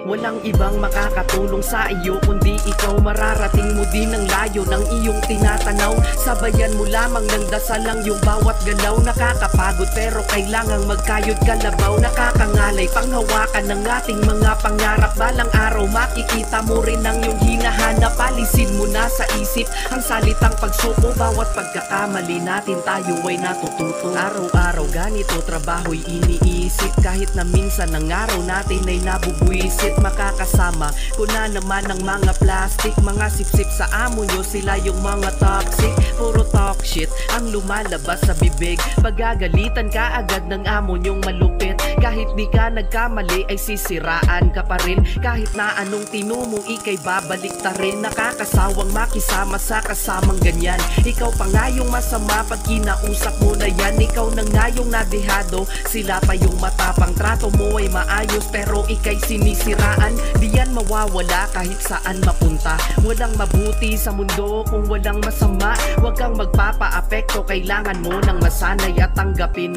Walang ibang makakatulong sa iyo kundi ikaw. Mararating mo din ang layo ng iyong tinatanaw. Sabayan mo lamang ng dasal ang iyong bawat galaw. Nakakapagod pero kailangang magkayod kalabaw. Nakakangalay panghawakan ng ating mga pangarap. Balang araw makikita mo rin ang iyong hinahanap. Alisin mo na sa isip ang salitang pagsuko. Bawat pagkakamali natin tayo ay natututo. Araw-araw ganito trabaho'y iniisip. Kahit na minsan ang araw natin ay nabubuisit. Makakasama ko na naman ang mga plastic. Mga sip-sip sa amo nyo, sila yung mga toxic. Puro talk shit ang lumalabas sa bibig. Pagagalitan ka agad ng amo nyong malupit. Kahit di ka nagkamali ay sisiraan ka pa rin. Kahit na anong tinumo ikay babalik ta rin. Nakakasawang makisama sa kasamang ganyan. Ikaw pa nga yung masama pag kinausap mo na yan. Ikaw na nga yung nadehado, sila pa yung matapang. Trato mo ay maayos pero ikay sinisiraan. Di yan mawawala kahit saan mapunta. Walang mabuti sa mundo kung walang masama. Huwag kang magpapa-apekto, kailangan mo ng masanay at tanggapin